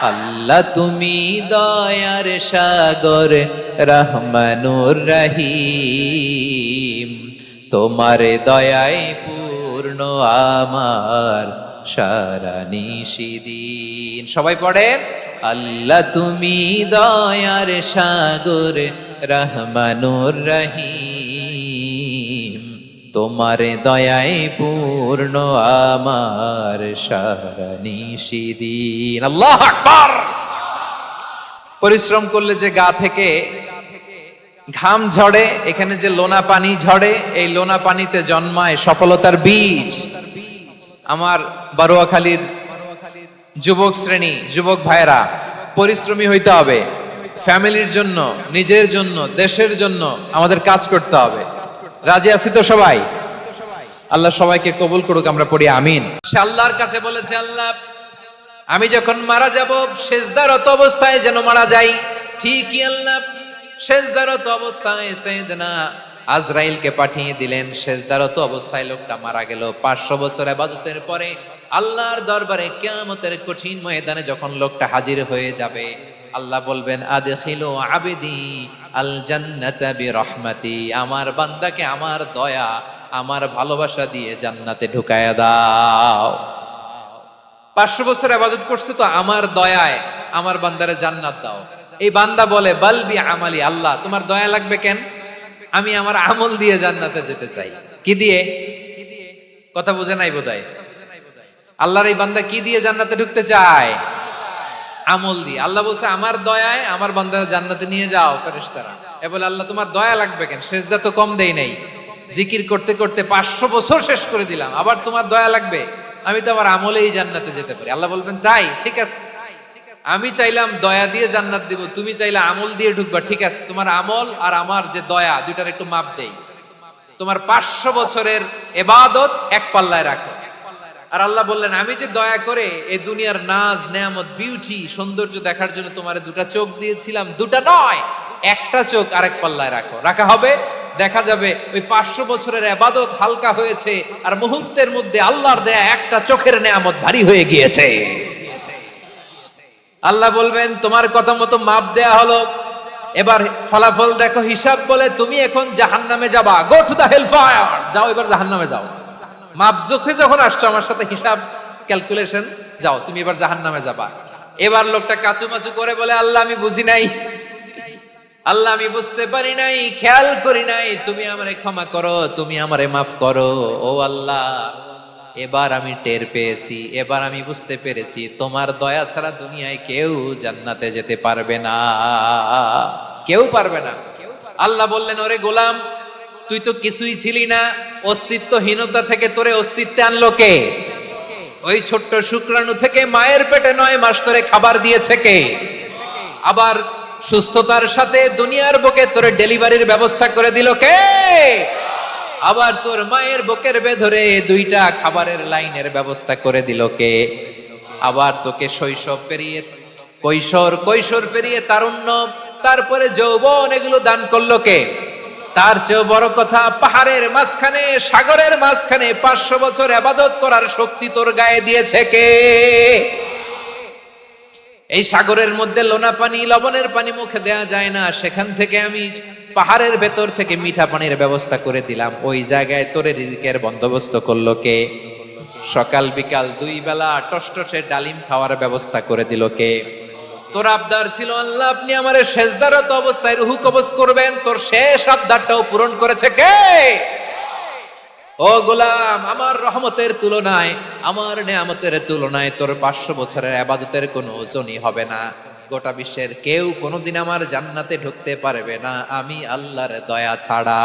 আল্লাহ তুমি দয়ার সাগর রহমানুর রহিম, তোমার দয়ায় পূর্ণ আমার সারা নিশিদিন। সবাই পড়েন, আল্লাহ তুমি দয়ার সাগর রহমানুর রহিম, তোমার দয়ায় পূর্ণ আমার সারা নিশিদিন। আল্লাহু আকবার। পরিশ্রম করলে যে গা থেকে ঘাম ঝরে, এখানে যে লোনা পানি ঝরে, এই লোনা পানিতে জন্মায় সফলতার বীজ। আমার বারোয়াখালীর যুবক শ্রেণী, যুবক ভাইরা, পরিশ্রমী হইতে হবে। ফ্যামিলির জন্য, নিজের জন্য, দেশের জন্য আমাদের কাজ করতে হবে। রাজি আছি তো সবাই? আল্লাহ সবাইকে কবুল করুক, আমরা পড়ি আমিন। সে আল্লাহর কাছে বলেছে, আল্লাহ আমি যখন মারা যাব সেজদারত অবস্থায় যেন মারা যাই। ঠিকই আল্লাহ সেজদারত অবস্থায় সাইয়েদনা আজরাইলকে পাঠিয়ে দিলেন। সেজদারত অবস্থায় লোকটা মারা গেল। 500 বছর ইবাদতের পরে আল্লাহর দরবারে কিয়ামতের কঠিন ময়দানে যখন লোকটা হাজির হয়ে যাবে, আল্লাহ বলবেন, আদখিলু আবদি আল জান্নাতা বিরহমাতি, আমার বান্দাকে আমার দয়া, আমার ভালোবাসা দিয়ে জান্নাতে ঢুকায়া দাও। 500 বছর ইবাদত করছে তো আমার দয়ায় আমার বান্দারে জান্নাত দাও। এই বান্দা বলে, বালবি আমালি, আল্লাহ তোমার দয়া লাগবে কেন? আমি আমার আমল দিয়ে জান্নাতে যেতে চাই। কি দিয়ে? কথা বুঝে নাই বোধহয়। আল্লাহর এই বান্দা কি দিয়ে জান্নাতে ঢুকতে চায়? আমল দিয়ে। আল্লাহ বলছে, আমার দয়ায় আমার বান্দারা জান্নাতে নিয়ে যাও ফেরেশতারা। এ বলে, আল্লাহ তোমার দয়া লাগবে কেন? সেজদা তো কম দেই নাই, জিকির করতে করতে 500 বছর শেষ করে দিলাম, আবার তোমার দয়া লাগবে? আমি তো আমার আমলেই জান্নাতে যেতে পারি। আল্লাহ বলবেন, তাই ঠিক আছে, আমি চাইলাম দয়া দিয়ে জান্নাত দিব, তুমি চাইলে আমল দিয়ে ঢুকবা, ঠিক আছে, তোমার আমল আর আমার যে দয়া দুইটার একটু মাপ দেই। তোমার 500 বছরের ইবাদত এক পাল্লায় রাখো। আর আল্লাহ বললেন, আমি যে দয়া করে এই দুনিয়ার নাজ নেয়ামত বিউটি সৌন্দর্য দেখার জন্য তোমার দুটা চোখ দিয়েছিলাম, দুটা নয় একটা চোখ আরেক পাল্লায় রাখো। রাখা হবে, দেখা যাবে ওই 500 বছরের ইবাদত হালকা হয়েছে আর মুহূর্তের মধ্যে আল্লাহর দেয়া একটা চোখের নেয়ামত ভারী হয়ে গিয়েছে। আল্লাহ বলবেন, তোমার কথা মতো মাপ দেয়া হলো, এবার ফলাফল দেখো, হিসাব বলে তুমি এখন জাহান্নামে যাবা, go to the hell fire, যাও এবার জাহান্নামে যাও। মাপ চোখে যখন আসছো আমার সাথে হিসাব ক্যালকুলেশন, যাও তুমি এবার জাহান্নামে যাবা। এবার লোকটা কাচুমাচু করে বলে, আল্লাহ আমি বুঝি নাই, আল্লাহ আমি বুঝতে পারি নাই, খেয়াল করি নাই, তুমি আমারে ক্ষমা করো, তুমি আমারে মাফ করো। ও আল্লাহ, এবার আমি টের পেয়েছি, এবার আমি বুঝতে পেরেছি, তোমার দয়া ছাড়া দুনিয়ায় কেউ জান্নাতে যেতে পারবে না, কেউ পারবে না। আল্লাহ বললেন, ওরে গোলাম, তুই তো কিছুই ছিলি না, অস্তিত্বহীনতা থেকে তোরে অস্তিত্বে আনলো কে? ওই ছোট্ট শুক্রাণু থেকে মায়ের পেটে 9 মাস ধরে খাবার দিয়েছে কে? আবার সুস্থতার সাথে দুনিয়ার বুকে তোরে ডেলিভারির ব্যবস্থা করে দিল কে? আবার তোর মায়ের বুকের ভেতরে 2টা খাবারের লাইনের ব্যবস্থা করে দিল কে? আবার তোকে শৈশব পেরিয়ে কৈশোর পেরিয়ে তারুণ্য, তারপরে যৌবন, এগুলো দান করলো কে? তার চেয়ে বড় কথা, পাহাড়ের মাঝখানে, সাগরের মাঝখানে 500 বছর ইবাদত করার শক্তি তোর গায়ে দিয়েছে কে? এই সাগরের মধ্যে লোনা পানি, লবণের পানি মুখে দেয়া যায় না, সেখান থেকে আমি পাহাড়ের ভেতর থেকে মিঠা পানির ব্যবস্থা করে দিলাম। ওই জায়গায় তোরে রিজিকের বন্দোবস্ত করলো কে? সকাল বিকাল 2 বেলা টসটসে ডালিম খাওয়ার ব্যবস্থা করে দিল কে? তোর আবদার ছিল, আল্লাহ আপনি আমারে সেজদারত অবস্থায় রুহু কবজ করবেন, তোর শেষ আবদারটাও পূরণ করেছে কে? ও গোলাম, আমার রহমতের তুলনায়, আমার নেয়ামতের তুলনায় তোর 500 বছরের ইবাদতের কোনো ওজনই হবে না। গোটা বিশ্বের কেউ কোনোদিন আমার জান্নাতে ঢুকতে পারবে না, আমি আল্লাহর দয়া ছাড়া।